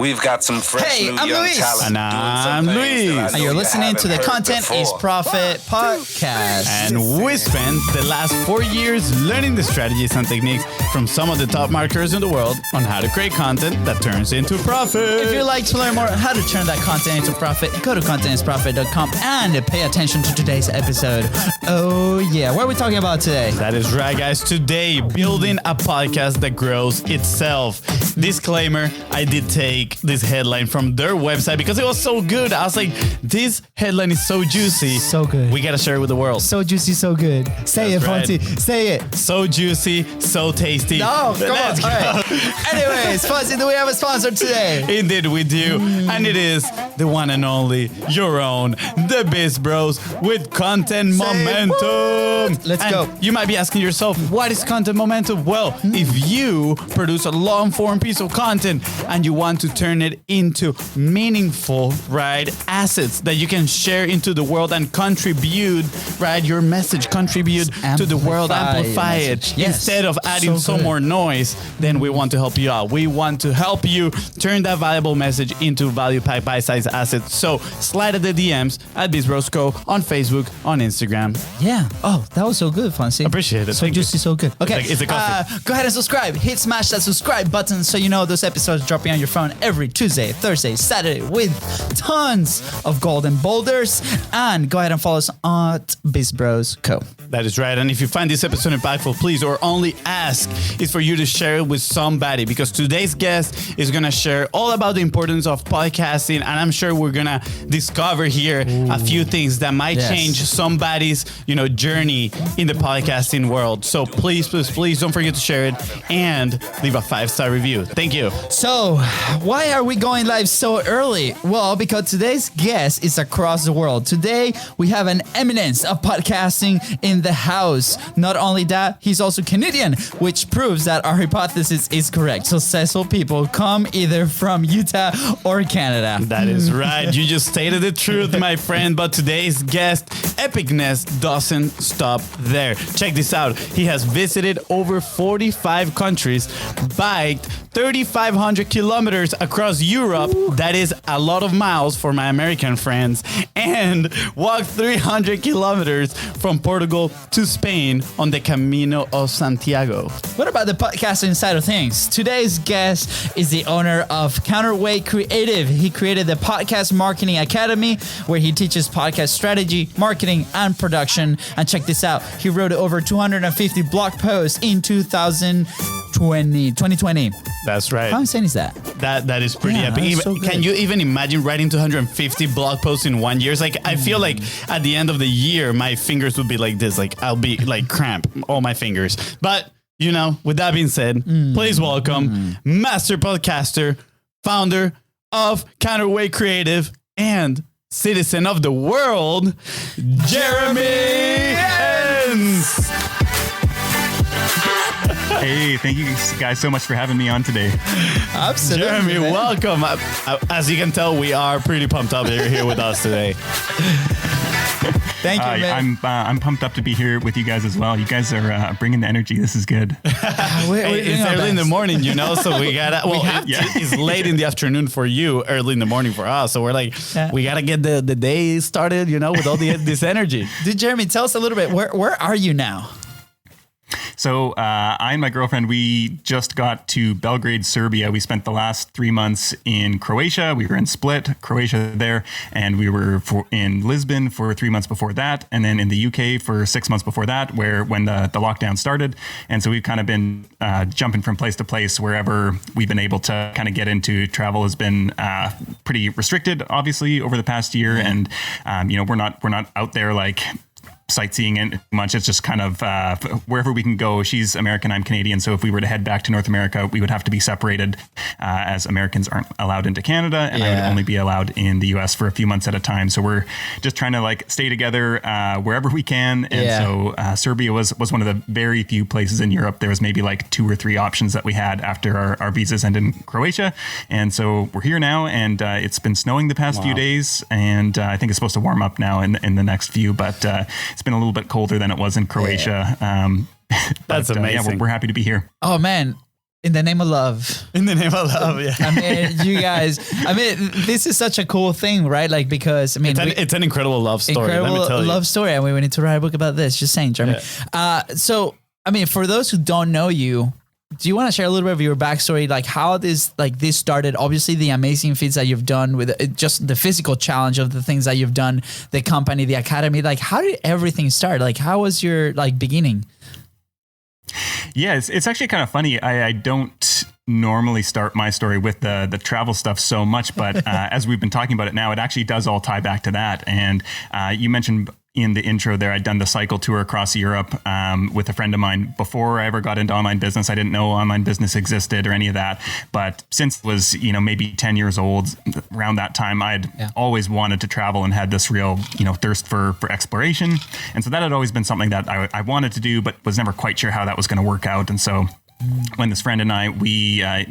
We've got some fresh new I'm young Luis. talent. And I'm Luis. And you're listening to the Content is Profit podcast. And we spent the last 4 years learning the strategies and techniques from some of the top marketers in the world on how to create content that turns into profit. If you'd like to learn more on how to turn that content into profit, go to contentisprofit.com and pay attention to today's episode. Oh yeah, what are we talking about today? That is right, guys. Today, building a podcast that grows itself. Disclaimer, I did take this headline from their website because it was so good. I was like, this headline is so juicy. So good. We got to share it with the world. So juicy, so good. Say That's it, right. Fonzi. Say it. So juicy, so tasty. No, come on. Let's All go. right. Anyways, Fonzi, do we have a sponsor today? Indeed we do. And it is the one and only, your own, the Biz Bros with Content Momentum. Let's And go. you might be asking yourself, what is Content Momentum? Well, if you produce a long form piece of content and you want to turn it into meaningful, right, assets that you can share into the world and contribute, right, your message, contribute to the world, amplify it. Yes. Instead of adding So some good. more noise, then we want to help you out. We want to help you turn that valuable message into value-packed bite-sized assets. So slide at the DMs at BizBrosCo on Facebook, on Instagram. Yeah. Oh, that was so good, Fonzie. Appreciate it. So Thank you. juicy, so good. Okay. It's a coffee. Go ahead and subscribe. Smash that subscribe button so you know those episodes dropping on your phone every Tuesday, Thursday, Saturday with tons of golden boulders. And go ahead and follow us at BizBrosCo. That is right. And if you find this episode impactful, please, or only ask is for you to share it with somebody, because today's guest is going to share all about the importance of podcasting. And I'm sure we're going to discover here a few things that might change somebody's, journey in the podcasting world. So please don't forget to share it and leave a 5-star review. Thank you. So, why are we going live so early? Well, because today's guest is across the world. Today, we have an eminence of podcasting in the house. Not only that, he's also Canadian, which proves that our hypothesis is correct. Successful people come either from Utah or Canada. That is right. You just stated the truth, my friend. But today's guest, epicness doesn't stop there. Check this out. He has visited over 45 countries, biked 3,500 kilometers across Europe. That is a lot of miles for my American friends. And walked 300 kilometers from Portugal to Spain on the Camino of Santiago. What about the podcasting side of things? Today's guest is the owner of Counterweight Creative. He created the Podcast Marketing Academy, where he teaches podcast strategy, marketing, and production. And check this out. He wrote over 250 blog posts in 2020. That's right. How insane is that? That is pretty epic. that's so good. Can you even imagine writing 250 blog posts in 1 year? It's like, I feel like at the end of the year, my fingers would be like this. Like, I'll be like cramp, all my fingers. But, with that being said, please welcome master podcaster, founder of Counterweight Creative, and citizen of the world, Jeremy Enns. Hey, thank you guys so much for having me on today. Absolutely. Jeremy, man. welcome. As you can tell, we are pretty pumped up that you're here with us today. Thank you, man. I'm pumped up to be here with you guys as well. You guys are bringing the energy. This is good. It's early in the morning, so we gotta. Well, it's late in the afternoon for you, early in the morning for us. So we're like, we gotta get the day started, with all this energy. Dude, Jeremy, tell us a little bit. Where are you now? So I and my girlfriend, we just got to Belgrade, Serbia. We spent the last 3 months in Croatia. We were in Split, Croatia there, and we were in Lisbon for 3 months before that, and then in the UK for 6 months before that, when the lockdown started. And so we've kind of been jumping from place to place wherever we've been able to kind of get into. Travel has been pretty restricted, obviously, over the past year, and we're not out there like sightseeing and much. It's just kind of wherever we can go. She's American, I'm Canadian. So if we were to head back to North America, we would have to be separated as Americans aren't allowed into Canada, and I would only be allowed in the US for a few months at a time. So we're just trying to stay together wherever we can. And so Serbia was one of the very few places in Europe. There was maybe 2 or 3 options that we had after our visas ended in Croatia. And so we're here now, and it's been snowing the past few days, and I think it's supposed to warm up now in the next few, but it's been a little bit colder than it was in Croatia. That's amazing. We're happy to be here. Oh man, In the name of love. In the name of love, yeah. I mean, you guys, this is such a cool thing, right? Like, because, it's an incredible love story. Incredible let me tell you. love story. And we need to write a book about this. Just saying, Jeremy. Yeah. So, for those who don't know you, do you want to share a little bit of your backstory? Like how this started, obviously the amazing feats that you've done with just the physical challenge of the things that you've done, the company, the academy, like how did everything start? Like how was your beginning? Yeah, it's actually kind of funny. I don't normally start my story with the travel stuff so much, but as we've been talking about it now, it actually does all tie back to that. And you mentioned in the intro there, I'd done the cycle tour across Europe with a friend of mine. Before I ever got into online business, I didn't know online business existed or any of that. But since I was, maybe 10 years old, around that time, I'd always wanted to travel and had this real, thirst for exploration. And so that had always been something that I wanted to do, but was never quite sure how that was going to work out. And so when this friend and I,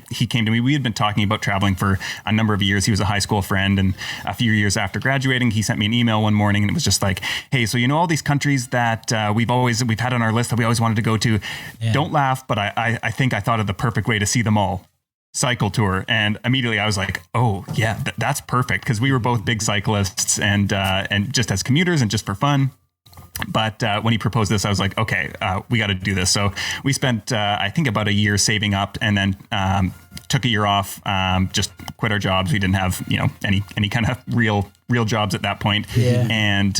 he came to me, we had been talking about traveling for a number of years. He was a high school friend. And a few years after graduating, he sent me an email one morning and it was just like, hey, so all these countries that we've had on our list that we always wanted to go to. Yeah. Don't laugh, but I think I thought of the perfect way to see them all. Cycle tour. And immediately I was like, oh yeah, that's perfect. Cause we were both big cyclists and just as commuters and just for fun. But when he proposed this, I was like, okay, we got to do this. So we spent, I think, about a year saving up and then took a year off, just quit our jobs. We didn't have, any kind of real jobs at that point. Yeah. And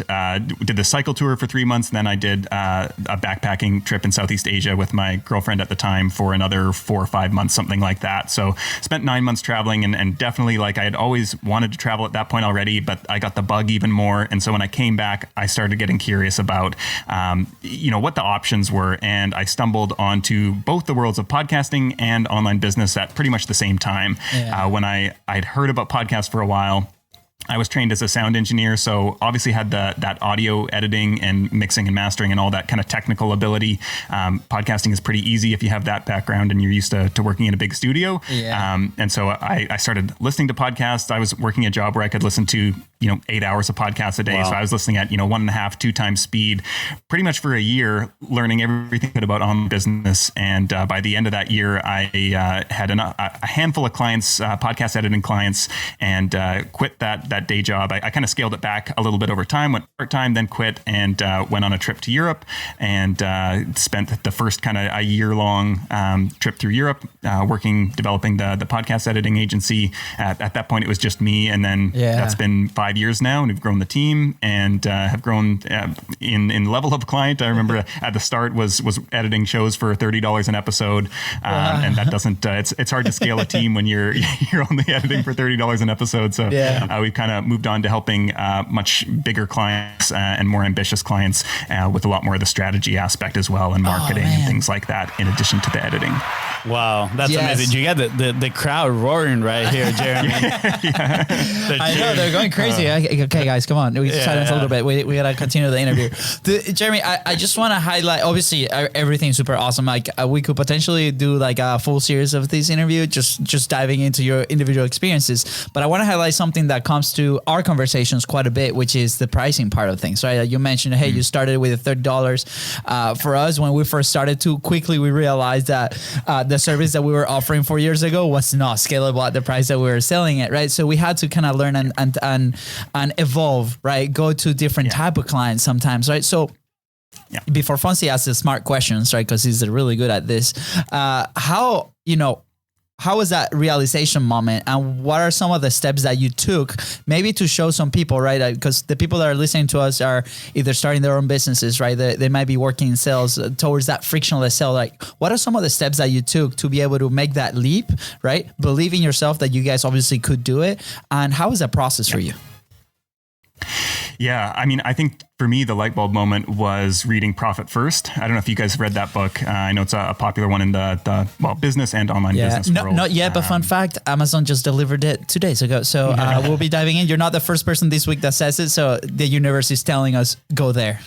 did the cycle tour for 3 months. And then I did a backpacking trip in Southeast Asia with my girlfriend at the time for another 4 or 5 months, something like that. So spent 9 months traveling and definitely I had always wanted to travel at that point already, but I got the bug even more. And so when I came back, I started getting curious about, what the options were. And I stumbled onto both the worlds of podcasting and online business at pretty much the same time. Yeah. When I'd heard about podcasts for a while. I was trained as a sound engineer, so obviously had that audio editing and mixing and mastering and all that kind of technical ability. Podcasting is pretty easy if you have that background and you're used to working in a big studio. Yeah. And so I started listening to podcasts. I was working a job where I could listen to 8 hours of podcasts a day. Wow. So I was listening at 1.5, 2 times speed, pretty much for a year, learning everything about online business. And by the end of that year, I had a handful of clients, podcast editing clients, and quit that day job. I kind of scaled it back a little bit over time, went part-time, then quit and went on a trip to Europe and spent the first kind of a year-long trip through Europe developing the podcast editing agency. At that point, it was just me. And then that's been 5 years now, and we've grown the team and have grown in level of client. I remember at the start was editing shows for $30 an episode. And that doesn't, it's hard to scale a team when you're only editing for $30 an episode. So we've kind of moved on to helping much bigger clients and more ambitious clients with a lot more of the strategy aspect as well and marketing and things like that in addition to the editing. Wow, that's amazing. You got the crowd roaring right here, Jeremy. I know, they're going crazy. Okay, guys, come on. We silence a little bit. We got to continue the interview. Jeremy, I just want to highlight, obviously, everything's super awesome. Like we could potentially do like a full series of this interview, just diving into your individual experiences. But I want to highlight something that comes to our conversations quite a bit, which is the pricing part of things, right? You mentioned, hey, you started with $30. For us, when we first started, too quickly, we realized that the service that we were offering 4 years ago was not scalable at the price that we were selling it, right? So we had to kind of learn and evolve, right? Go to different type of clients sometimes, right? So before Fonzi asks the smart questions, right? Because he's really good at this. How was that realization moment, and what are some of the steps that you took maybe to show some people, right? Because the people that are listening to us are either starting their own businesses, right? They might be working in sales towards that frictionless sale. Like, what are some of the steps that you took to be able to make that leap, right? Believe in yourself that you guys obviously could do it. And how was that process for you? Yeah, I mean, I think for me, the light bulb moment was reading Profit First. I don't know if you guys read that book. I know it's a popular one in the business and online business world. Not yet, but fun fact, Amazon just delivered it 2 days ago. So we'll be diving in. You're not the first person this week that says it. So the universe is telling us, go there.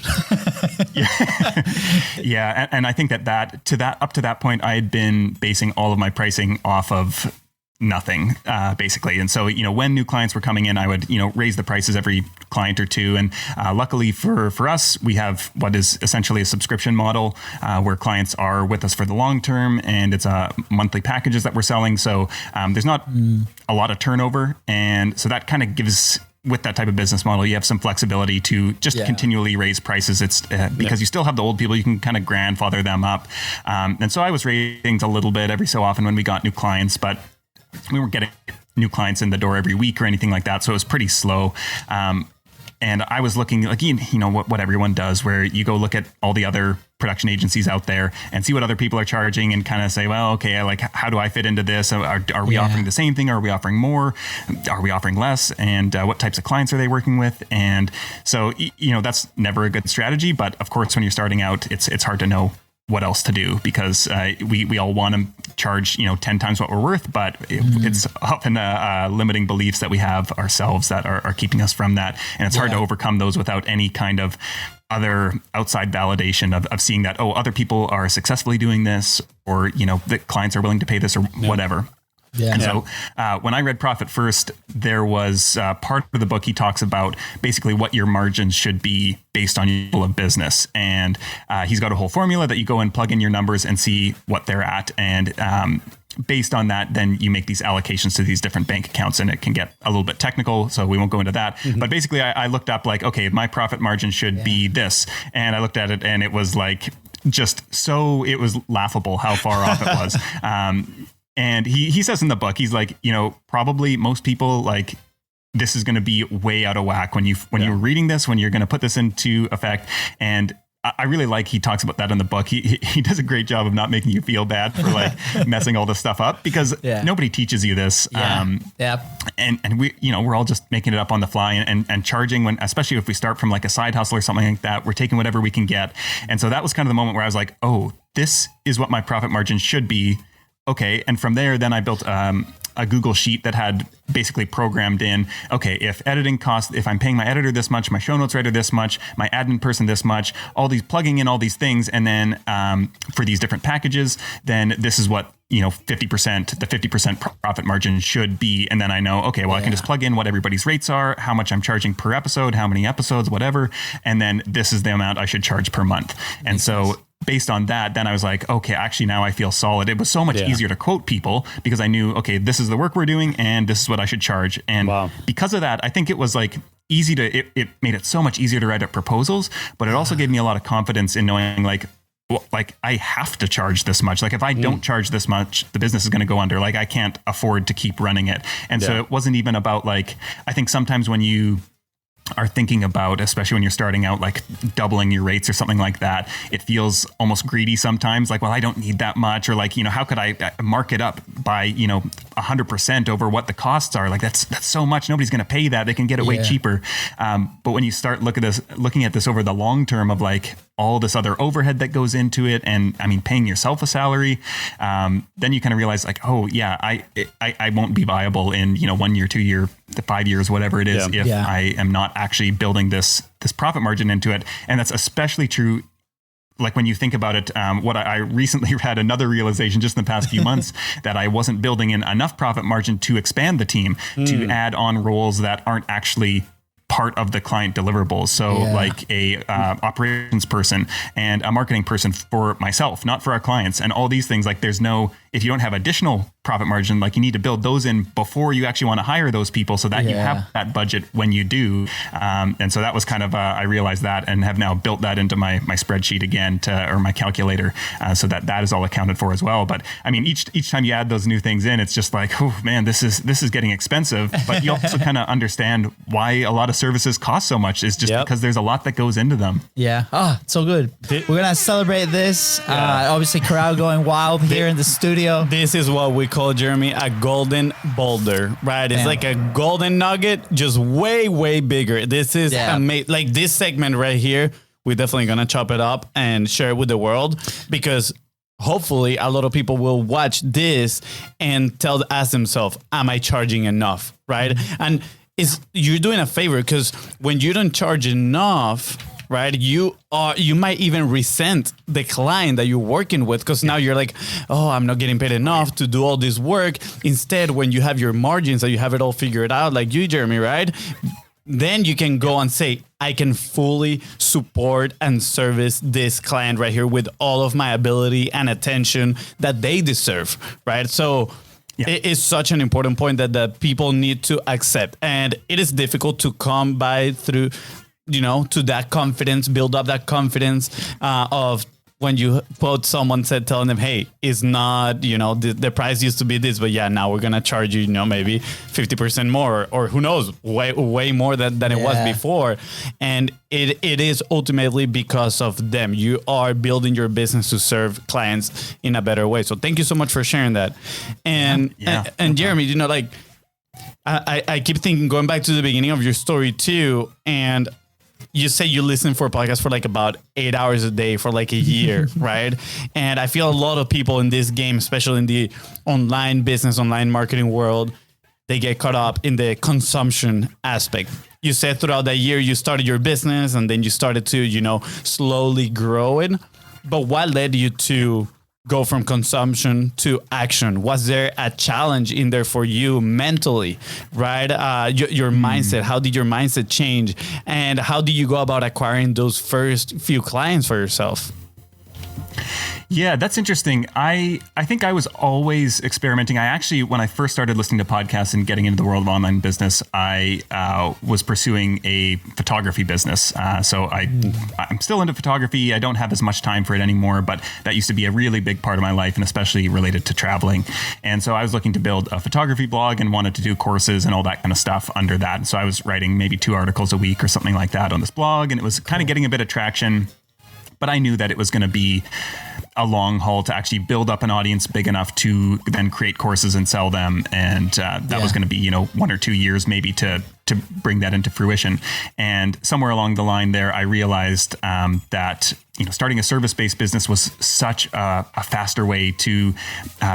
And I think that up to that point, I had been basing all of my pricing off of nothing, basically. And so, when new clients were coming in, I would, raise the prices every client or two. And luckily for us, we have what is essentially a subscription model where clients are with us for the long term, and it's monthly packages that we're selling. So there's not a lot of turnover. And so that kind of gives, with that type of business model, you have some flexibility to just continually raise prices. It's because you still have the old people, you can kind of grandfather them up. And so I was raising things a little bit every so often when we got new clients, but we weren't getting new clients in the door every week or anything like that. So it was pretty slow. And I was looking like, what everyone does, where you go look at all the other production agencies out there and see what other people are charging and kind of say, well, okay, how do I fit into this? Are we offering the same thing? Are we offering more? Are we offering less? And what types of clients are they working with? And so, that's never a good strategy. But of course, when you're starting out, it's hard to know what else to do, because we all want to charge 10 times what we're worth, but it's often limiting beliefs that we have ourselves that are keeping us from that, and it's hard to overcome those without any kind of other outside validation of seeing that other people are successfully doing this, or the clients are willing to pay this, or whatever. Yeah. And so when I read Profit First, there was part of the book he talks about basically what your margins should be based on your level of business. And he's got a whole formula that you go and plug in your numbers and see what they're at. And based on that, then you make these allocations to these different bank accounts, and it can get a little bit technical, so we won't go into that. But basically, I looked up okay, my profit margin should be this. And I looked at it, and it was it was laughable how far off it was. And he says in the book, he's like, probably most people this is going to be way out of whack when you're reading this, when you're going to put this into effect. And I really he talks about that in the book. He does a great job of not making you feel bad for messing all this stuff up, because nobody teaches you this. And we, we're all just making it up on the fly and charging especially if we start from a side hustle or something like that, we're taking whatever we can get. And so that was kind of the moment where I was like, oh, this is what my profit margin should be. Okay. And from there, then I built a Google sheet that had basically programmed in, okay, if editing costs, if I'm paying my editor this much, my show notes writer this much, my admin person this much, plugging in all these things. And then for these different packages, then this is what, 50%, the 50% profit margin should be. And then I know, okay, well, I can just plug in what everybody's rates are, how much I'm charging per episode, how many episodes, whatever. And then this is the amount I should charge per month. And so based on that, then I was like, okay, actually now I feel solid. It was so much easier to quote people because I knew, okay, this is the work we're doing and this is what I should charge. And because of that, I think it was easy to, it made it so much easier to write up proposals, but it also gave me a lot of confidence in knowing I have to charge this much. If I don't charge this much, the business is going to go under. I can't afford to keep running it. And so it wasn't even about I think sometimes when you are thinking about, especially when you're starting out, doubling your rates or something like that, it feels almost greedy sometimes. Well, I don't need that much, or how could I mark it up by 100% over what the costs are? That's so much. Nobody's going to pay that. They can get it way cheaper. But when you start looking at this over the long term of all this other overhead that goes into it, and paying yourself a salary, then you kind of realize I won't be viable in 1 year, 2 year, 5 years, whatever it is, if I am not actually building this profit margin into it. And that's especially true when you think about it. What I recently had another realization just in the past few months that I wasn't building in enough profit margin to expand the team, to add on roles that aren't actually part of the client deliverables. So a operations person and a marketing person for myself, not for our clients, and all these things. If you don't have additional profit margin, you need to build those in before you actually want to hire those people so that you have that budget when you do. And so that was kind of, I realized that and have now built that into my spreadsheet again or my calculator, so that is all accounted for as well. But each time you add those new things in, it's just oh man, this is getting expensive. But you also kind of understand why a lot of services cost so much is just because there's a lot that goes into them. Yeah. Oh, so good. We're going to celebrate this. Obviously crowd going wild here in the studio. This is what we call, Jeremy, a golden boulder, right? It's like a golden nugget, just way, way bigger. This is amazing. This segment right here, we're definitely going to chop it up and share it with the world, because hopefully a lot of people will watch this and ask themselves, am I charging enough? Right. And you're doing a favor, because when you don't charge enough, right? You might even resent the client that you're working with because now you're like, oh, I'm not getting paid enough to do all this work. Instead, when you have your margins, that you have it all figured out, like you, Jeremy, right? Then you can go and say, I can fully support and service this client right here with all of my ability and attention that they deserve, right? So it is such an important point that people need to accept. And it is difficult to come by through, to that confidence, build up that confidence of when you quote someone telling them, hey, it's not, the price used to be this, but now we're going to charge you, maybe 50% more or who knows, way more than it was before. And it is ultimately because of them. You are building your business to serve clients in a better way. So thank you so much for sharing that. And Jeremy, I keep thinking, going back to the beginning of your story too, and you say you listen for podcasts for like about 8 hours a day for like a year, right? And I feel a lot of people in this game, especially in the online business, online marketing world, they get caught up in the consumption aspect. You said throughout that year, you started your business and then you started to, slowly grow it. But what led you to go from consumption to action? Was there a challenge in there for you mentally, right? Your mindset, how did your mindset change? And how do you go about acquiring those first few clients for yourself? Yeah, that's interesting. I think I was always experimenting. I actually, when I first started listening to podcasts and getting into the world of online business, I was pursuing a photography business. So I'm still into photography. I don't have as much time for it anymore, but that used to be a really big part of my life, and especially related to traveling. And so I was looking to build a photography blog and wanted to do courses and all that kind of stuff under that. And so I was writing maybe 2 articles a week or something like that on this blog, and it was kind of getting a bit of traction. But I knew that it was going to be a long haul to actually build up an audience big enough to then create courses and sell them. And that was going to be, 1 or 2 years maybe to bring that into fruition. And somewhere along the line there, I realized that starting a service-based business was such a faster way to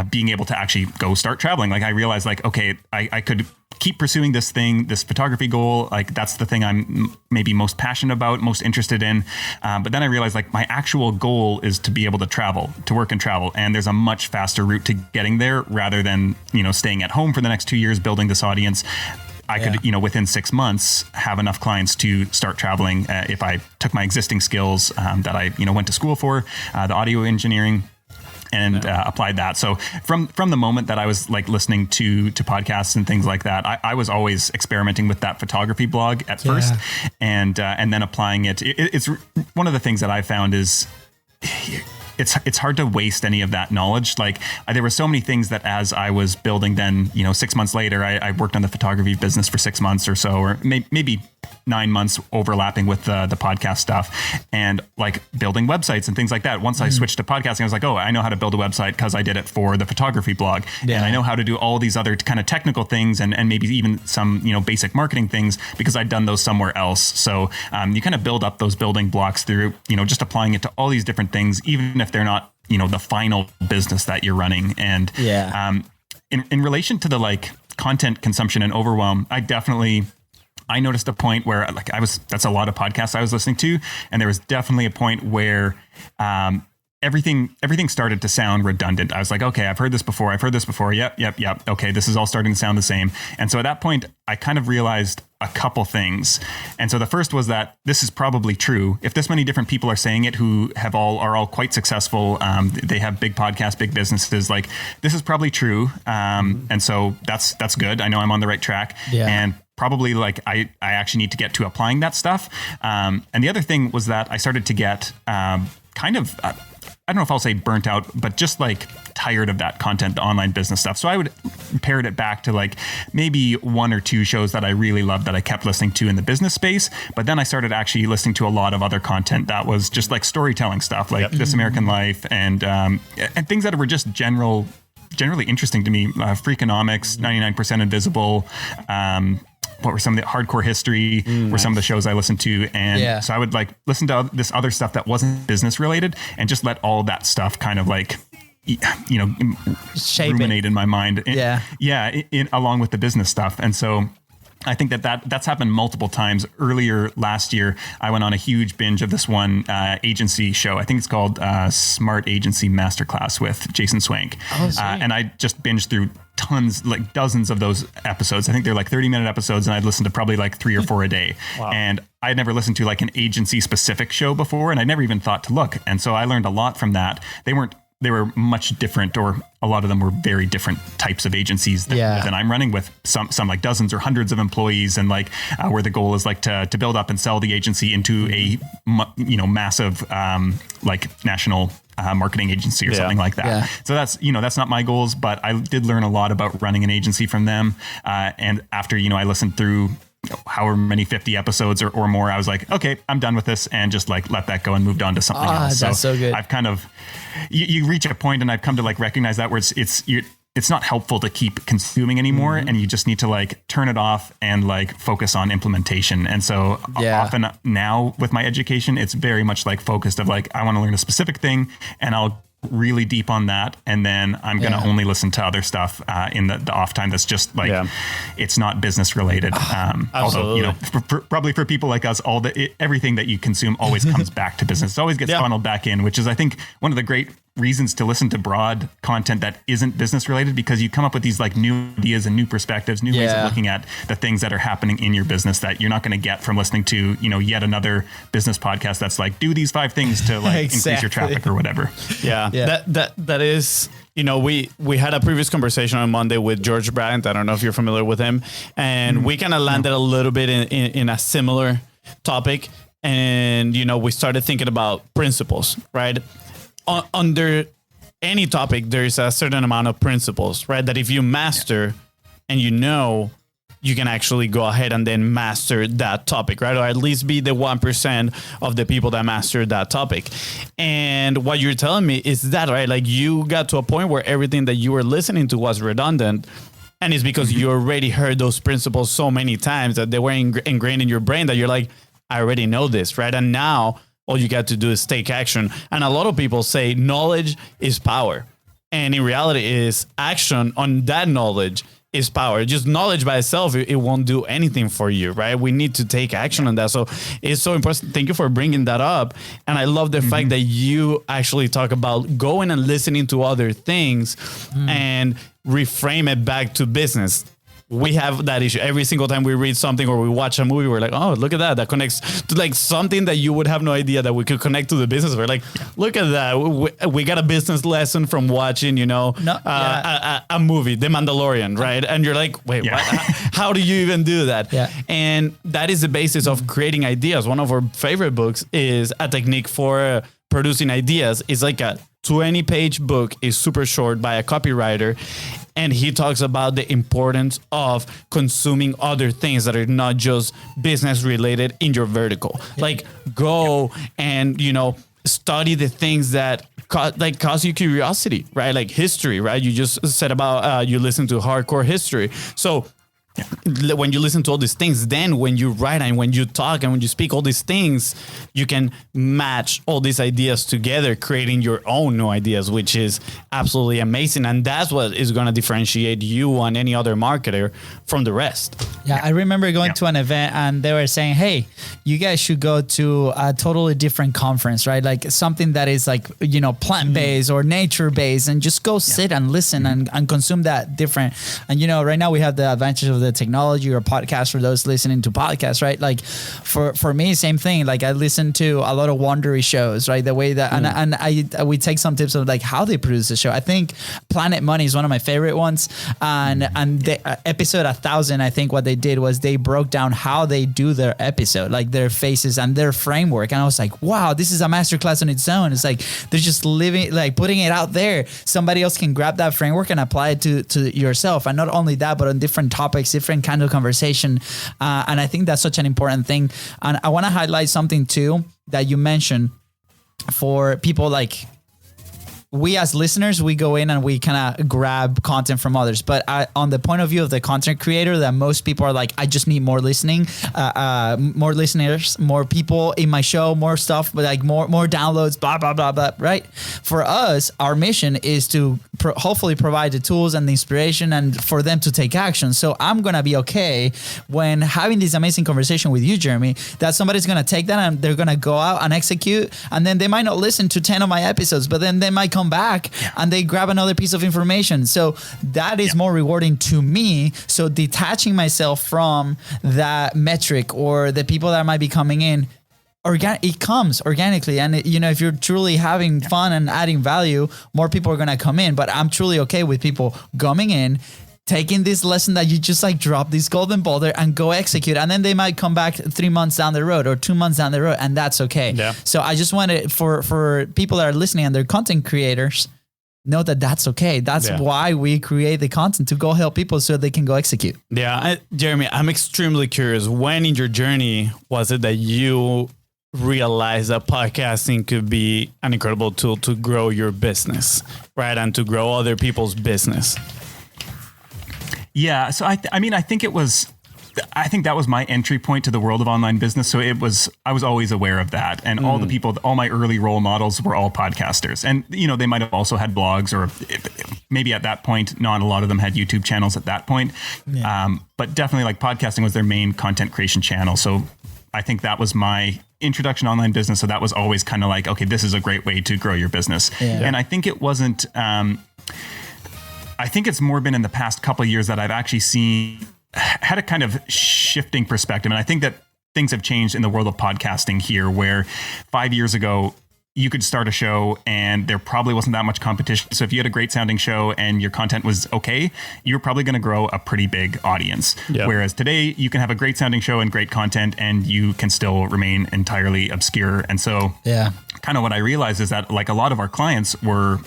being able to actually go start traveling. Like I realized okay, I could keep pursuing this thing, this photography goal. Like that's the thing I'm maybe most passionate about, most interested in. But then I realized my actual goal is to be able to travel, to work and travel. And there's a much faster route to getting there rather than, staying at home for the next 2 years, building this audience. I could, within 6 months, have enough clients to start traveling if I took my existing skills that I, went to school for, the audio engineering, and applied that. So from the moment that I was listening to podcasts and things like that, I was always experimenting with that photography blog at first, and then applying it. It's one of the things that I found is it's hard to waste any of that knowledge. There were so many things that as I was building, then 6 months later, I worked on the photography business for 6 months or so, or maybe 9 months overlapping with the podcast stuff, and building websites and things like that. Once I switched to podcasting, I was like, oh, I know how to build a website because I did it for the photography blog. And I know how to do all these other kind of technical things and maybe even some, basic marketing things because I'd done those somewhere else. So you kind of build up those building blocks through, just applying it to all these different things, even if they're not, the final business that you're running. And in relation to the content consumption and overwhelm, I noticed a point where that's a lot of podcasts I was listening to. And there was definitely a point where everything started to sound redundant. I was like, okay, I've heard this before. Yep. Okay, this is all starting to sound the same. And so at that point, I kind of realized a couple things. And so the first was that this is probably true. If this many different people are saying it who are all quite successful, they have big podcasts, big businesses, this is probably true. And so that's good. I know I'm on the right track. And probably I actually need to get to applying that stuff. And the other thing was that I started to get I don't know if I'll say burnt out, but just tired of that content, the online business stuff. So I would parrot it back to maybe 1 or 2 shows that I really loved that I kept listening to in the business space. But then I started actually listening to a lot of other content that was just storytelling stuff, This American Life and things that were just generally interesting to me. Freakonomics, 99% Invisible, what were some of the Hardcore History were some of the shows I listened to. And so I would listen to this other stuff that wasn't business related and just let all that stuff kind of ruminate in my mind. Along with the business stuff. And so I think that's happened multiple times. Earlier last year, I went on a huge binge of this one agency show. I think it's called Smart Agency Masterclass with Jason Swank. And I just binged through tons, like dozens of those episodes. I think they're like 30-minute episodes, and I'd listened to probably like 3 or 4 a day. Wow. And I'd never listened to like an agency specific show before, and I never even thought to look. And so I learned a lot from that. They were much different, or a lot of them were very different types of agencies than I'm running with. Some like dozens or hundreds of employees, and like where the goal is like to build up and sell the agency into a massive like national marketing agency or something like that. Yeah. So that's not my goals, but I did learn a lot about running an agency from them. And after I listened through however many 50 episodes or more, I was like, okay, I'm done with this, and just like let that go and moved on to something else. That's so good. I've kind of you reach a point, and I've come to like recognize that where it's not helpful to keep consuming anymore, and you just need to like turn it off and like focus on implementation. And so often now with my education, it's very much like focused of like, I want to learn a specific thing, and I'll really deep on that, and then I'm going to only listen to other stuff in the off time that's just like it's not business related. Although probably for people like us, everything that you consume always comes back to business. It always gets funneled back in, which is I think one of the great reasons to listen to broad content that isn't business related, because you come up with these like new ideas and new perspectives, new ways of looking at the things that are happening in your business that you're not going to get from listening to yet another business podcast that's like, do these 5 things to like increase your traffic or whatever. That is, we had a previous conversation on Monday with George Bryant. I don't know if you're familiar with him, and we kind of landed a little bit in a similar topic, and we started thinking about principles, right? Under any topic, there's a certain amount of principles, right? That if you master and you can actually go ahead and then master that topic, right? Or at least be the 1% of the people that master that topic. And what you're telling me is that, right? Like you got to a point where everything that you were listening to was redundant. And it's because you already heard those principles so many times that they were ingrained in your brain that you're like, I already know this, right? And now all you got to do is take action. And a lot of people say knowledge is power. And in reality is action on that knowledge is power. Just knowledge by itself, it won't do anything for you, right? We need to take action on that. So it's so important. Thank you for bringing that up. And I love the fact that you actually talk about going and listening to other things and reframe it back to business. We have that issue every single time we read something or we watch a movie. We're like, oh, look at that. That connects to like something that you would have no idea that we could connect to the business. We're like, look at that. We got a business lesson from watching, a movie, The Mandalorian, right? And you're like, wait, what? How do you even do that? Yeah. And that is the basis of creating ideas. One of our favorite books is A Technique for Producing Ideas. It's like a 20-page book, is super short, by a copywriter. And he talks about the importance of consuming other things that are not just business related in your vertical. Like go and, study the things that cause you curiosity, right? Like history, right? You just said about you listen to hardcore history. So when you listen to all these things, then when you write and when you talk and when you speak all these things, you can match all these ideas together, creating your own new ideas, which is absolutely amazing. And that's what is going to differentiate you and any other marketer from the rest. Yeah, I remember going to an event and they were saying, hey, you guys should go to a totally different conference, right? Like something that is like, plant-based or nature-based, and just go sit and listen and consume that different. And, right now we have the advantage of the technology or podcast for those listening to podcasts, right? Like for me, same thing. Like I listen to a lot of Wondery shows, right? The way that, and we take some tips of like how they produce the show. I think Planet Money is one of my favorite ones. And the episode 1000, I think what they did was they broke down how they do their episode, like their faces and their framework. And I was like, wow, this is a masterclass on its own. It's like, they're just living, like putting it out there. Somebody else can grab that framework and apply it to yourself. And not only that, but on different topics, different kind of conversation. And I think that's such an important thing. And I want to highlight something too that you mentioned for people like we as listeners, we go in and we kind of grab content from others. But on the point of view of the content creator, that most people are like, I just need more listening, more listeners, more people in my show, more stuff, but like more downloads, blah, blah, blah, blah, right? For us, our mission is to hopefully provide the tools and the inspiration and for them to take action. So I'm going to be okay when having this amazing conversation with you, Jeremy, that somebody's going to take that and they're going to go out and execute. And then they might not listen to 10 of my episodes, but then they might come back and they grab another piece of information. So that is more rewarding to me. So detaching myself from that metric or the people that might be coming in, it comes organically. And if you're truly having fun and adding value, more people are going to come in. But I'm truly okay with people coming in, taking this lesson that you just like drop this golden boulder and go execute. And then they might come back 3 months down the road or 2 months down the road, and that's okay. Yeah. So I just wanted for people that are listening and they're content creators, know that that's okay. That's why we create the content, to go help people so they can go execute. Yeah. Jeremy, I'm extremely curious. When in your journey was it that you realized that podcasting could be an incredible tool to grow your business, right? And to grow other people's business? Yeah. So I think that was my entry point to the world of online business. So I was always aware of that. And all my early role models were all podcasters. And, they might have also had blogs, or maybe at that point, not a lot of them had YouTube channels at that point. Yeah. But definitely like podcasting was their main content creation channel. So I think that was my introduction to online business. So that was always kind of like, okay, this is a great way to grow your business. Yeah. And I think it wasn't, I think it's more been in the past couple of years that I've actually had a kind of shifting perspective. And I think that things have changed in the world of podcasting here, where 5 years ago, you could start a show and there probably wasn't that much competition. So if you had a great sounding show and your content was okay, you're probably going to grow a pretty big audience. Yep. Whereas today you can have a great sounding show and great content and you can still remain entirely obscure. And so kind of what I realized is that like a lot of our clients were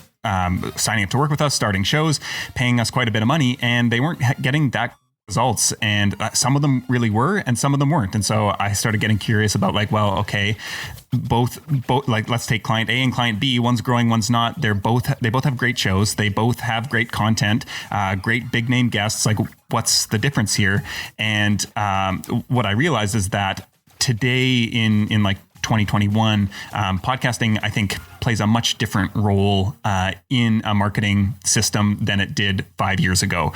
signing up to work with us, starting shows, paying us quite a bit of money, and they weren't getting that results. And some of them really were, and some of them weren't. And so I started getting curious about like, well, okay, both like, let's take client A and client B. One's growing, one's not. They both have great shows. They both have great content, great big name guests. Like, what's the difference here? And what I realized is that today in like 2021, podcasting, I think, plays a much different role in a marketing system than it did 5 years ago.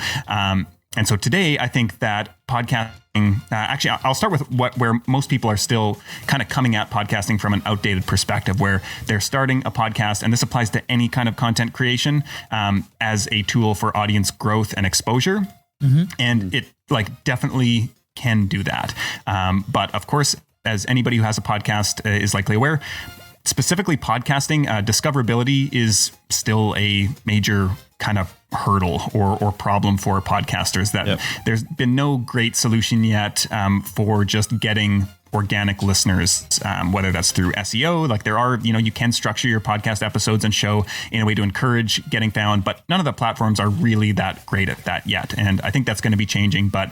And so today, I think that podcasting, actually, I'll start with where most people are still kind of coming at podcasting from an outdated perspective, where they're starting a podcast, and this applies to any kind of content creation, as a tool for audience growth and exposure. Mm-hmm. And it like definitely can do that. But of course, as anybody who has a podcast is likely aware, specifically podcasting, discoverability is still a major kind of hurdle or problem for podcasters. That there's been no great solution yet for just getting organic listeners, whether that's through SEO. Like there are, you can structure your podcast episodes and show in a way to encourage getting found, but none of the platforms are really that great at that yet. And I think that's going to be changing, but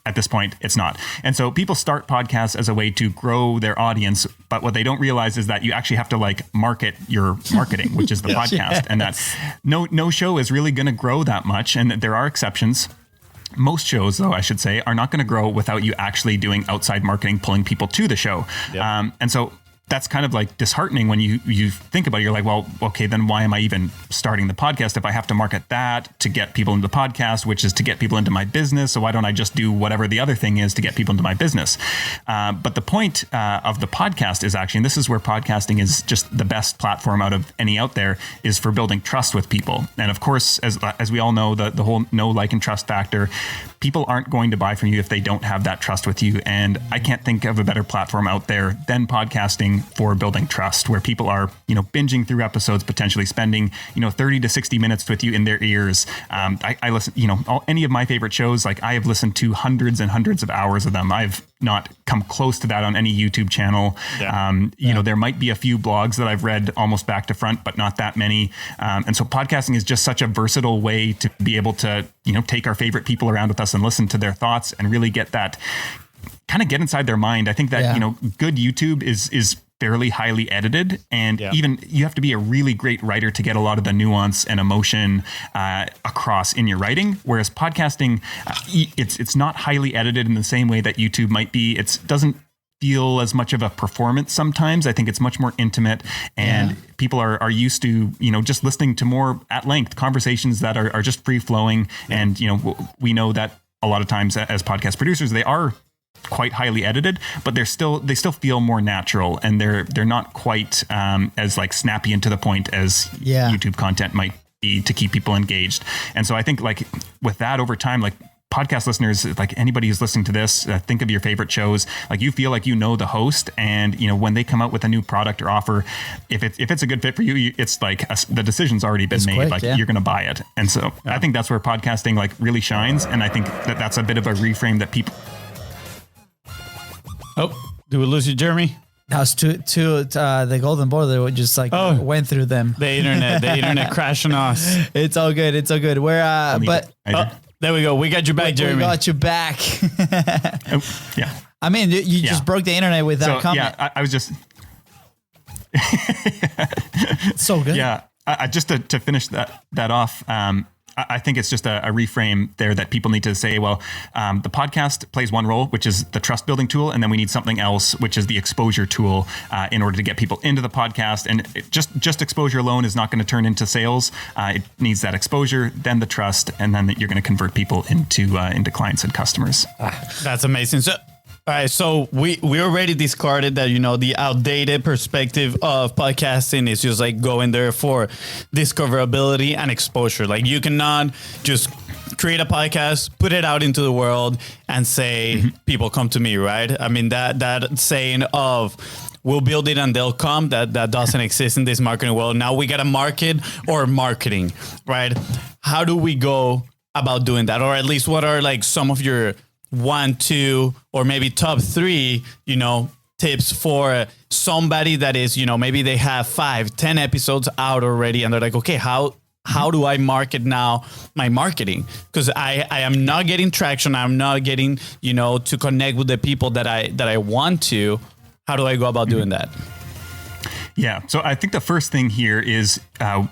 at this point, it's not. And so people start podcasts as a way to grow their audience, but what they don't realize is that you actually have to like market your marketing, which is the podcast. And that no show is really going to grow that much. And there are exceptions. Most shows, though, I should say, are not going to grow without you actually doing outside marketing, pulling people to the show. Yep. And so that's kind of like disheartening when you think about it. You're like, well, okay, then why am I even starting the podcast if I have to market that to get people into the podcast, which is to get people into my business? So why don't I just do whatever the other thing is to get people into my business? But the point of the podcast is actually, and this is where podcasting is just the best platform out of any out there, is for building trust with people. And of course, as we all know, the whole know, like, and trust factor, people aren't going to buy from you if they don't have that trust with you. And I can't think of a better platform out there than podcasting for building trust, where people are, binging through episodes, potentially spending, 30 to 60 minutes with you in their ears. I listen, any of my favorite shows, like I have listened to hundreds and hundreds of hours of them. I've not come close to that on any YouTube channel. There might be a few blogs that I've read almost back to front, but not that many. And so podcasting is just such a versatile way to be able to, take our favorite people around with us and listen to their thoughts and really get that kind of get inside their mind. I think that, Yeah. you know, good YouTube is fairly highly edited, and even you have to be a really great writer to get a lot of the nuance and emotion across in your writing. Whereas podcasting, it's not highly edited in the same way that YouTube might be. It doesn't feel as much of a performance sometimes. I think it's much more intimate, and people are used to, you know, just listening to more at length conversations that are just free flowing. And, you know, we know that a lot of times as podcast producers, they are quite highly edited, but they still feel more natural, and they're not quite as like snappy and to the point as YouTube content might be to keep people engaged. And so I think like with that over time, like podcast listeners, like anybody who's listening to this, think of your favorite shows. Like you feel like you know the host, and you know when they come out with a new product or offer, if it's a good fit for you, it's like the decision's already been made. Quick, you're going to buy it. And so I think that's where podcasting like really shines. And I think that that's a bit of a reframe that people. Oh, did we lose you, Jeremy? That was the golden border that just like went through them. The internet crashing us. It's all good. It's all good. We're there we go. We got you back, Jeremy. We got you back. Yeah. I mean, you just broke the internet with that comment. Yeah, I was just. So good. Yeah. I just to finish that off. I think it's just a reframe there that people need to say, well, the podcast plays one role, which is the trust building tool. And then we need something else, which is the exposure tool in order to get people into the podcast. And just exposure alone is not going to turn into sales. It needs that exposure, then the trust, and then you're going to convert people into clients and customers. That's amazing. So, all right, so we already discarded that, you know, the outdated perspective of podcasting is just like going there for discoverability and exposure. Like you cannot just create a podcast, put it out into the world and say, people come to me, right? I mean, that saying of we'll build it and they'll come, that doesn't exist in this marketing world. Now we got to market or marketing, right? How do we go about doing that? Or at least what are like some of your 1, 2, or maybe top 3, you know, tips for somebody that is, you know, maybe they have 5, 10 episodes out already and they're like, okay, how do I market now my marketing? Because I am not getting traction. I'm not getting, you know, to connect with the people that I want to. How do I go about doing that? Yeah. So I think the first thing here is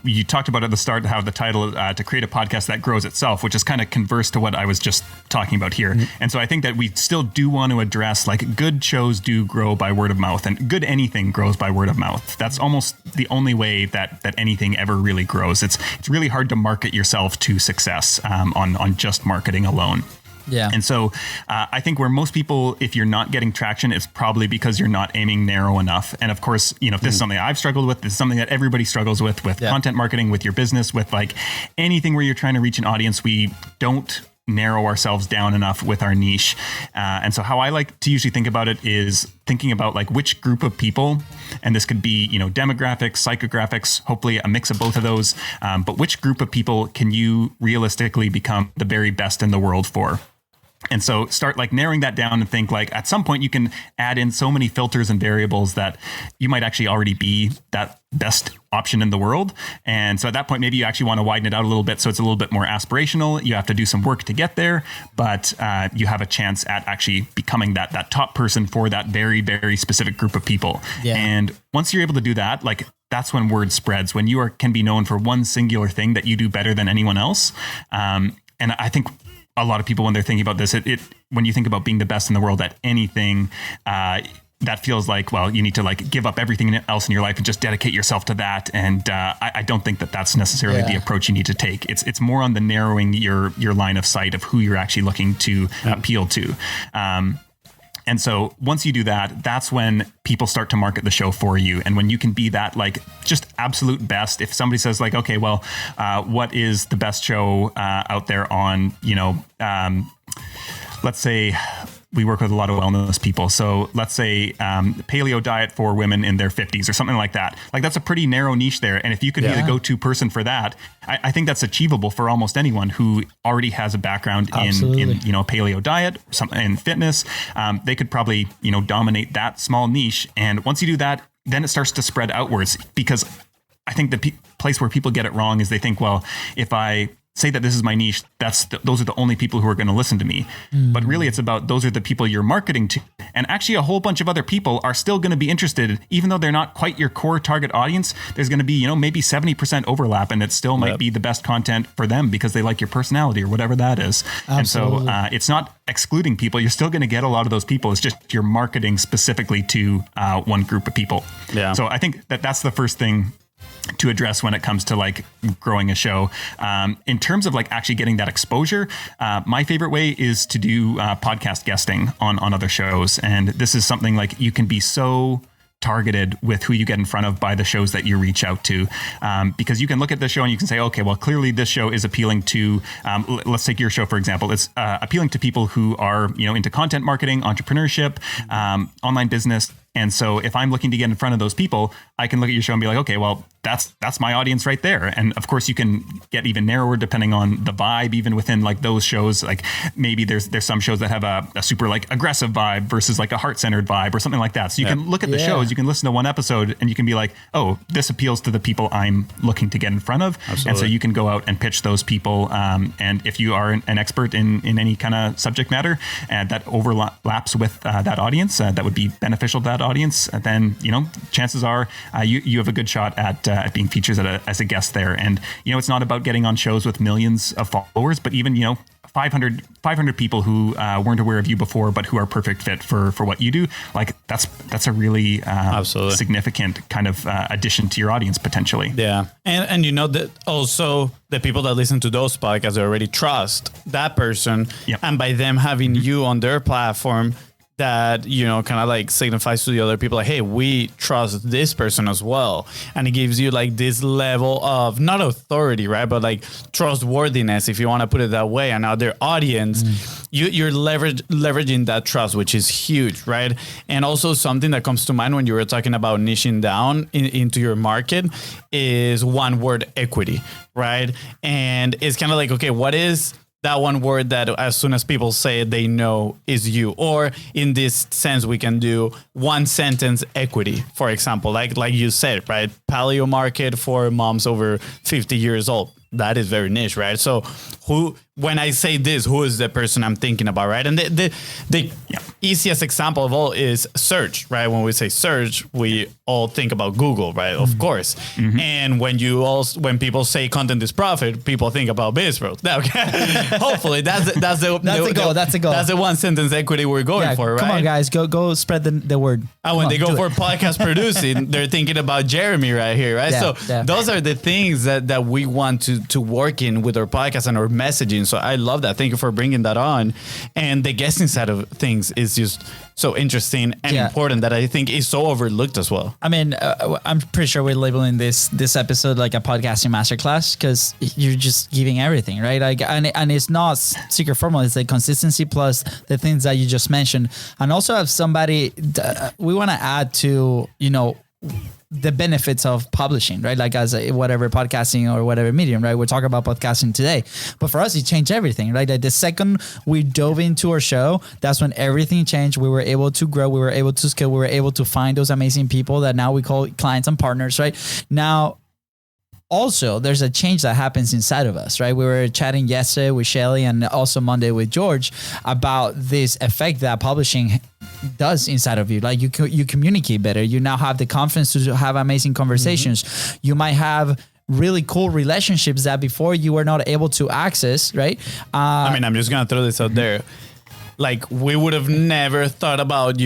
you talked about at the start how the title to create a podcast that grows itself, which is kind of converse to what I was just talking about here. And so I think that we still do want to address like good shows do grow by word of mouth, and good anything grows by word of mouth. That's almost the only way that anything ever really grows. It's really hard to market yourself to success on just marketing alone. Yeah. And so I think where most people, if you're not getting traction, it's probably because you're not aiming narrow enough. And of course, you know, if this is something I've struggled with, this is something that everybody struggles with content marketing, with your business, with like anything where you're trying to reach an audience, we don't narrow ourselves down enough with our niche. And so how I like to usually think about it is thinking about like which group of people, and this could be, you know, demographics, psychographics, hopefully a mix of both of those. But which group of people can you realistically become the very best in the world for? And so start like narrowing that down and think like at some point you can add in so many filters and variables that you might actually already be that best option in the world. And so at that point, maybe you actually want to widen it out a little bit. So it's a little bit more aspirational. You have to do some work to get there, but you have a chance at actually becoming that top person for that very, very specific group of people. Yeah. And once you're able to do that, like that's when word spreads, when you can be known for one singular thing that you do better than anyone else. And I think a lot of people, when they're thinking about this, when you think about being the best in the world at anything, that feels like, well, you need to like give up everything else in your life and just dedicate yourself to that. And I don't think that that's necessarily the approach you need to take. It's more on the narrowing your line of sight of who you're actually looking to appeal to. And so once you do that, that's when people start to market the show for you. And when you can be that like just absolute best, if somebody says like, okay, well, what is the best show out there on, you know, let's say we work with a lot of wellness people. So let's say paleo diet for women in their 50s or something like that. Like that's a pretty narrow niche there. And if you could be the go-to person for that, I think that's achievable for almost anyone who already has a background in you know, paleo diet, something in fitness. They could probably, you know, dominate that small niche. And once you do that, then it starts to spread outwards, because I think the place where people get it wrong is they think, well, if I say that this is my niche, those are the only people who are going to listen to me. But really it's about those are the people you're marketing to. And actually a whole bunch of other people are still going to be interested, even though they're not quite your core target audience. There's going to be, maybe 70% overlap, and it still might be the best content for them because they like your personality or whatever that is. Absolutely. And so it's not excluding people. You're still going to get a lot of those people. It's just you're marketing specifically to one group of people. Yeah. So I think that's the first thing to address when it comes to like growing a show. In terms of like actually getting that exposure, my favorite way is to do podcast guesting on other shows. And this is something like you can be so targeted with who you get in front of by the shows that you reach out to, because you can look at the show and you can say, okay, well, clearly this show is appealing to, let's take your show, for example. It's appealing to people who are, into content marketing, entrepreneurship, online business. And so if I'm looking to get in front of those people, I can look at your show and be like, okay, well, that's my audience right there. And of course you can get even narrower depending on the vibe, even within like those shows. Like maybe there's some shows that have a super like aggressive vibe versus like a heart-centered vibe or something like that. So you can look at the shows, you can listen to one episode and you can be like, oh, this appeals to the people I'm looking to get in front of. Absolutely. And so you can go out and pitch those people. And if you are an expert in any kind of subject matter that overlaps with that audience, that would be beneficial to that audience, then, chances are you have a good shot at being featured as a guest there. And, it's not about getting on shows with millions of followers, but even, 500 people who weren't aware of you before, but who are perfect fit for what you do. Like that's a really significant kind of addition to your audience potentially. Yeah. And that also the people that listen to those podcasts already trust that person. Yep. And by them having you on their platform, that, kind of like signifies to the other people like, hey, we trust this person as well. And it gives you like this level of not authority, right? But like trustworthiness, if you want to put it that way. And now their audience, you're leveraging that trust, which is huge, right? And also something that comes to mind when you were talking about niching down into your market is one word equity, right? And it's kind of like, okay, what is that one word that as soon as people say it, they know is you? Or in this sense, we can do one sentence equity, for example, like you said, right? Paleo market for moms over 50 years old. That is very niche, right? So when I say this, who is the person I'm thinking about, right? And the easiest example of all is search, right? When we say search, we all think about Google, right? Of course. Mm-hmm. And when people say content is profit, people think about Bizpro. Okay. Hopefully that's the goal. That's the one sentence equity we're going for, right? Come on, guys, go spread the word. And when they go for podcast producing, they're thinking about Jeremy right here, right? Those are the things that we want to work in with our podcast and our messaging. So I love that. Thank you for bringing that on. And the guesting side of things is just so interesting and important that I think is so overlooked as well. I mean, I'm pretty sure we're labeling this episode like a podcasting masterclass because you're just giving everything, right? Like, and it's not secret formula. It's like consistency plus the things that you just mentioned. And also have somebody we want to add to, the benefits of publishing, right? Like as whatever podcasting or whatever medium, right? We're talking about podcasting today, but for us, it changed everything, right? Like the second we dove into our show, that's when everything changed. We were able to grow. We were able to scale. We were able to find those amazing people that now we call clients and partners, right? Now, also, there's a change that happens inside of us, right? We were chatting yesterday with Shelly and also Monday with George about this effect that publishing does inside of you. Like you communicate better. You now have the confidence to have amazing conversations. Mm-hmm. You might have really cool relationships that before you were not able to access, right? I'm just going to throw this out there. Like we would have never thought about,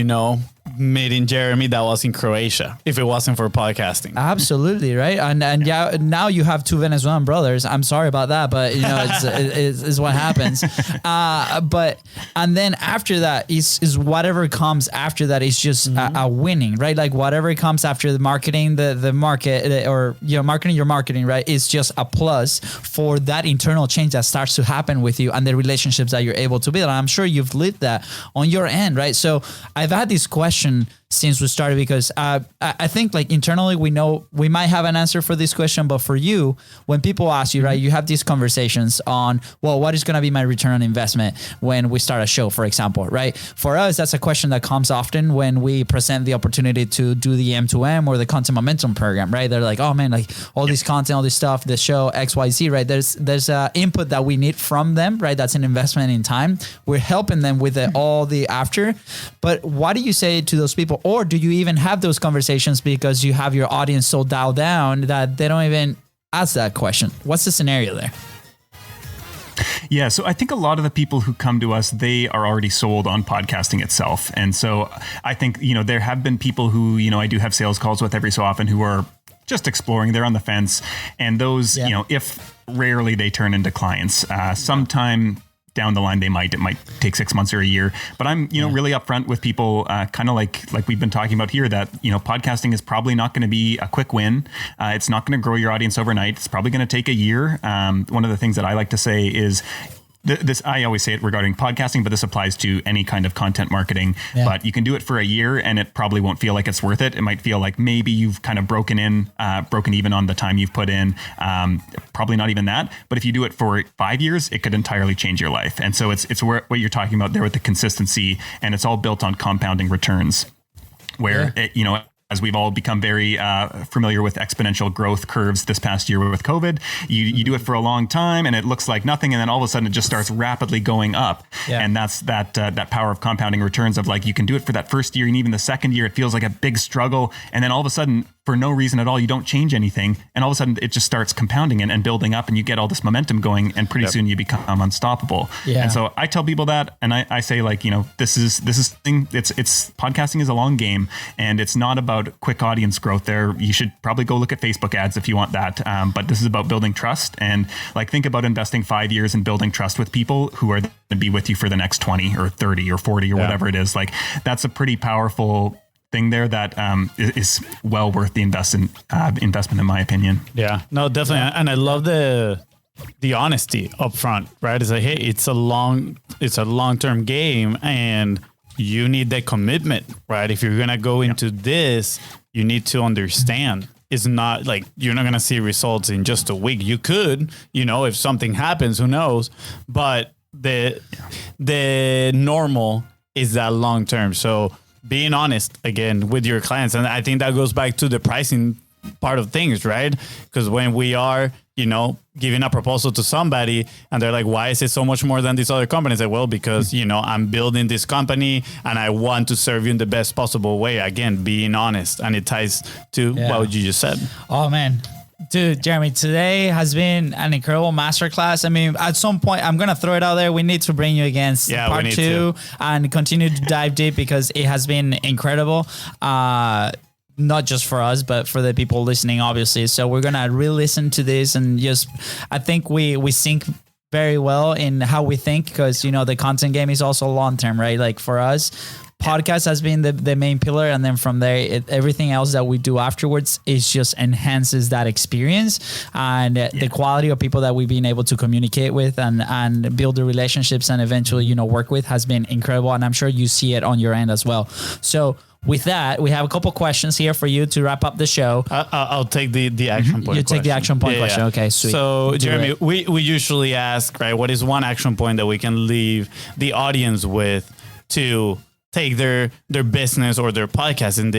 meeting Jeremy that was in Croatia if it wasn't for podcasting. Absolutely, right? And now you have two Venezuelan brothers. I'm sorry about that, but it's what happens. And then after that is whatever comes after that is just a winning, right? Like whatever comes after the marketing, the market or marketing your marketing, right? Is just a plus for that internal change that starts to happen with you and the relationships that you're able to build. And I'm sure you've lived that on your end, right? So I've had this question since we started? Because I think like internally we know we might have an answer for this question, but for you, when people ask you, right, you have these conversations on, well, what is going to be my return on investment when we start a show, for example, right? For us, that's a question that comes often when we present the opportunity to do the M2M or the content momentum program, right? They're like, oh man, like all this content, all this stuff, the show XYZ, right? There's input that we need from them, right? That's an investment in time. We're helping them with all the after, but what do you say to those people? Or do you even have those conversations because you have your audience so dialed down that they don't even ask that question? What's the scenario there? Yeah, so I think a lot of the people who come to us, they are already sold on podcasting itself. And so I think, there have been people who, I do have sales calls with every so often who are just exploring, they're on the fence. And those, if rarely they turn into clients, sometime down the line, it might take 6 months or a year, but I'm, really upfront with people, kind of like we've been talking about here, that, podcasting is probably not going to be a quick win. It's not going to grow your audience overnight. It's probably going to take a year. One of the things that I like to say is, this, I always say it regarding podcasting, but this applies to any kind of content marketing. Yeah. But you can do it for a year and it probably won't feel like it's worth it. It might feel like maybe you've kind of broken even on the time you've put in. Probably not even that. But if you do it for 5 years, it could entirely change your life. And so it's what you're talking about there with the consistency, and it's all built on compounding returns, where as we've all become very familiar with exponential growth curves this past year with COVID, you do it for a long time and it looks like nothing, and then all of a sudden it just starts rapidly going up. Yeah. And that's that power of compounding returns of like, you can do it for that first year, and even the second year it feels like a big struggle, and then all of a sudden, for no reason at all, you don't change anything, and all of a sudden it just starts compounding and building up, and you get all this momentum going, and pretty soon you become unstoppable. Yeah. And so I tell people that, and I say, like, this is it's podcasting is a long game, and it's not about quick audience growth. There, you should probably go look at Facebook ads if you want that. But this is about building trust, and like, think about investing 5 years in building trust with people who are going to be with you for the next 20 or 30 or 40 or whatever it is. Like, that's a pretty powerful thing there that is well worth the investment in my opinion. Yeah, no, definitely. Yeah. And I love the honesty up front, right? It's like, hey, it's a long-term game, and you need that commitment, right? If you're going to go into this, you need to understand it's not like you're not going to see results in just a week. You could, if something happens, who knows, but the normal is that long-term. So being honest again with your clients. And I think that goes back to the pricing part of things, right? Because when we are, giving a proposal to somebody and they're like, why is it so much more than this other company? It's like, well, because, I'm building this company and I want to serve you in the best possible way. Again, being honest. And it ties to what you just said. Oh, man. Dude, Jeremy, today has been an incredible masterclass. I mean, at some point, I'm going to throw it out there. We need to bring you again part 2 and continue to dive deep, because it has been incredible. Not just for us, but for the people listening, obviously. So we're going to re-listen to this, and I think we sync very well in how we think, because, the content game is also long-term, right? Like, for us, podcast has been the main pillar, and then from there, everything else that we do afterwards is just enhances that experience and the quality of people that we've been able to communicate with and build the relationships and eventually, work with has been incredible. And I'm sure you see it on your end as well. So with that, we have a couple questions here for you to wrap up the show. I'll take the action point. You take the action point question. Yeah. Okay, sweet. So, Jeremy, we usually ask, right, what is one action point that we can leave the audience with to take their business or their podcast in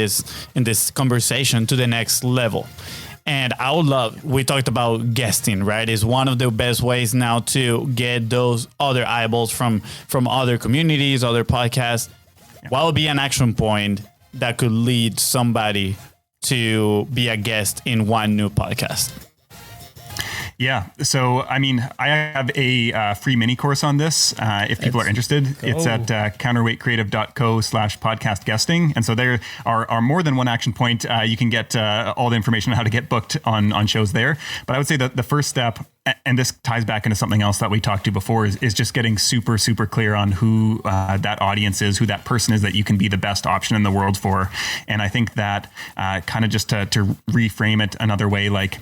this conversation to the next level? And I would love, we talked about guesting, right? Is one of the best ways now to get those other eyeballs from other communities, other podcasts. What would be an action point that could lead somebody to be a guest in one new podcast? Yeah. So, I mean, I have a free mini course on this. If people are interested, it's at counterweightcreative.co/podcast guesting. And so there are more than one action point. You can get all the information on how to get booked on shows there. But I would say that the first step, and this ties back into something else that we talked to before, is just getting super, super clear on who that audience is, who that person is that you can be the best option in the world for. And I think that kind of just to reframe it another way, like,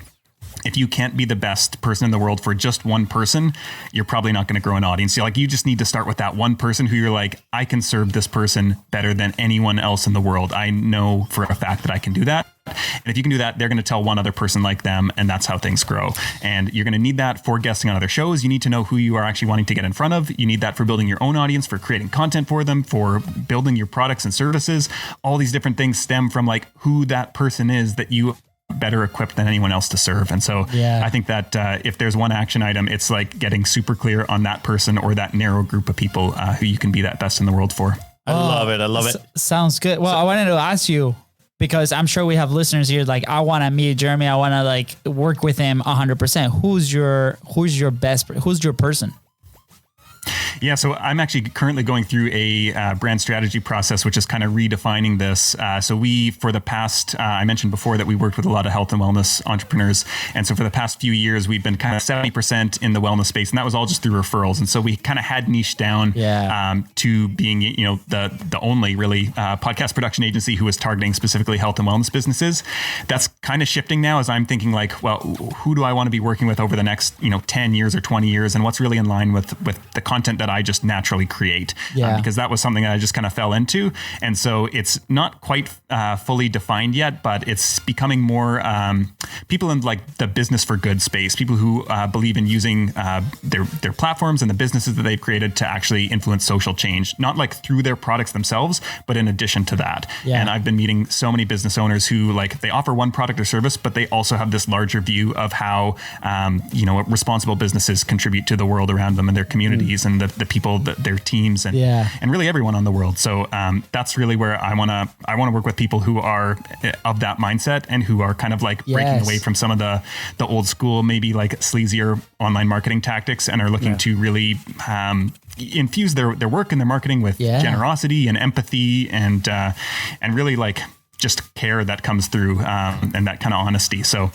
if you can't be the best person in the world for just one person, you're probably not going to grow an audience. You just need to start with that one person who you're like, I can serve this person better than anyone else in the world. I know for a fact that I can do that. And if you can do that, they're going to tell one other person like them, and that's how things grow. And you're going to need that for guesting on other shows. You need to know who you are actually wanting to get in front of. You need that for building your own audience, for creating content for them, for building your products and services. All these different things stem from like who that person is that you better equipped than anyone else to serve. And so I think that if there's one action item, it's like getting super clear on that person or that narrow group of people who you can be that best in the world for. I love it. I love it. Sounds good. Well, I wanted to ask you, because I'm sure we have listeners here, like, I want to meet Jeremy. I want to like work with him 100%. Who's your person? Yeah, so I'm actually currently going through a brand strategy process, which is kind of redefining this. So we, for the past, I mentioned before that we worked with a lot of health and wellness entrepreneurs. And so for the past few years, we've been kind of 70% in the wellness space, and that was all just through referrals. And so we kind of had niched down to being, the only really podcast production agency who was targeting specifically health and wellness businesses. That's kind of shifting now as I'm thinking like, well, who do I want to be working with over the next, 10 years or 20 years? And what's really in line with the content that I just naturally create, because that was something that I just kind of fell into. And so it's not quite fully defined yet, but it's becoming more people in like the business for good space, people who believe in using their platforms and the businesses that they've created to actually influence social change, not like through their products themselves, but in addition to that. And I've been meeting so many business owners who like they offer one product or service, but they also have this larger view of how responsible businesses contribute to the world around them and their communities and the people, their teams, and really everyone on the world. So that's really where I want to work with people who are of that mindset and who are kind of like breaking away from some of the old school, maybe like sleazier online marketing tactics, and are looking to really infuse their work and their marketing with generosity and empathy and really like just care that comes through and that kind of honesty. So,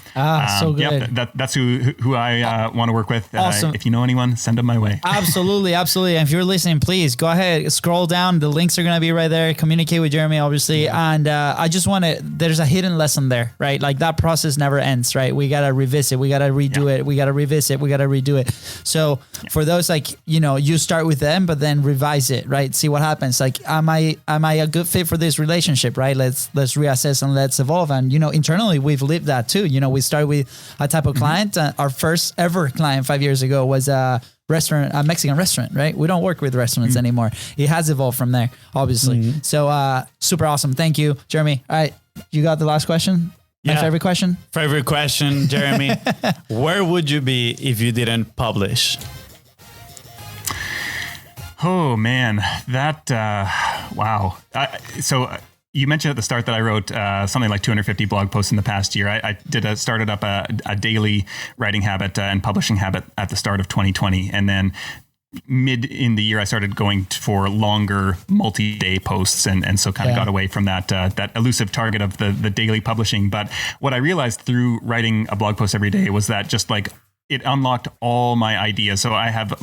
so good. That's who I want to work with. Awesome. If you know anyone, send them my way. Absolutely. And if you're listening, please go ahead, scroll down. The links are going to be right there. Communicate with Jeremy, obviously. And I just want to, there's a hidden lesson there, right? Like that process never ends, right? We got to revisit, we got to redo it. We got to revisit, we got to redo it. So for those, like, you start with them, but then revise it, right? See what happens. Like, am I a good fit for this relationship, right? Let's reassess and let's evolve. And, internally we've lived that too. We started with a type of client. Our first ever client 5 years ago was a Mexican restaurant, right? We don't work with restaurants anymore. It has evolved from there, obviously. So, super awesome. Thank you, Jeremy. All right. You got the last question? My favorite question? Favorite question, Jeremy. Where would you be if you didn't publish? Oh man, that, wow. You mentioned at the start that I wrote something like 250 blog posts in the past year. I started up a daily writing habit and publishing habit at the start of 2020. And then mid in the year, I started going for longer multi-day posts. And so kind of got away from that elusive target of the daily publishing. But what I realized through writing a blog post every day was that just like it unlocked all my ideas. So I have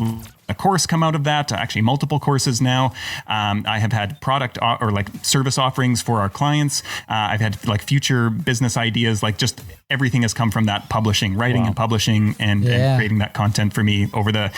a course come out of that, actually multiple courses now. I have had product or like service offerings for our clients. I've had like future business ideas, like just everything has come from that publishing, writing and publishing and creating that content for me over the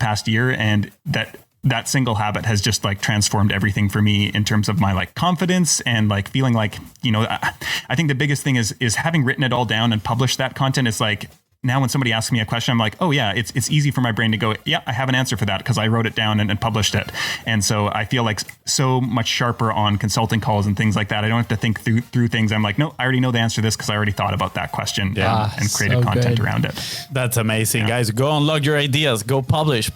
past year. And that single habit has just like transformed everything for me in terms of my like confidence and like feeling like, I think the biggest thing is having written it all down and published that content is like, now when somebody asks me a question, I'm like, oh yeah, it's easy for my brain to go, yeah, I have an answer for that because I wrote it down and published it. And so I feel like so much sharper on consulting calls and things like that. I don't have to think through things. I'm like, no, I already know the answer to this because I already thought about that question and created content around it. That's amazing, guys. Go unlock your ideas. Go publish.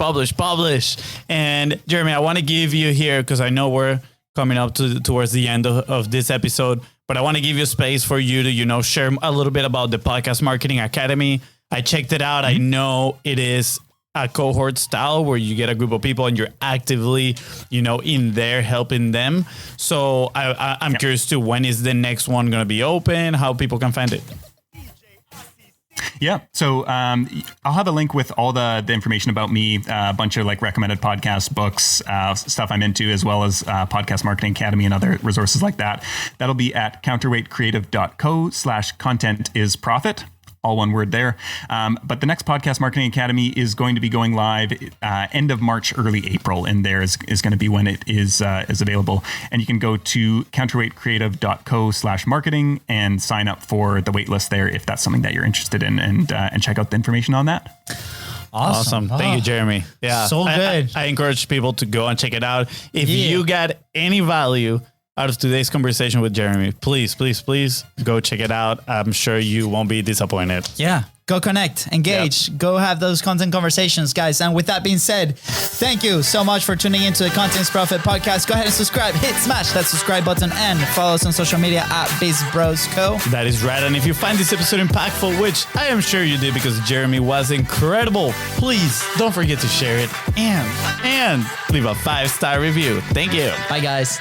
And Jeremy, I want to give you here, because I know we're coming up towards the end of this episode, but I want to give you space for you to, share a little bit about the Podcast Marketing Academy. I checked it out. I know it is a cohort style where you get a group of people and you're actively, in there helping them. So I'm curious too, when is the next one going to be open? How people can find it? Yeah. So I'll have a link with all the information about me, a bunch of like recommended podcasts, books, stuff I'm into, as well as Podcast Marketing Academy and other resources like that. That'll be at counterweightcreative.co/content is profit. all one word there. But the next Podcast Marketing Academy is going to be going live end of March, early April, and there is going to be when it is available. And you can go to counterweightcreative.co/marketing and sign up for the waitlist there if that's something that you're interested in, and check out the information on that. Awesome. Thank you, Jeremy. Yeah. So good. I encourage people to go and check it out. If you got any value out of today's conversation with Jeremy, please go check it out. I'm sure you won't be disappointed. Yeah. Go connect, engage, go have those content conversations, guys. And with that being said, thank you so much for tuning into the Content's Profit podcast. Go ahead and subscribe, smash that subscribe button, and follow us on social media at BizBrosCo. That is right. And if you find this episode impactful, which I am sure you did because Jeremy was incredible, please don't forget to share it and leave a 5-star review. Thank you. Bye, guys.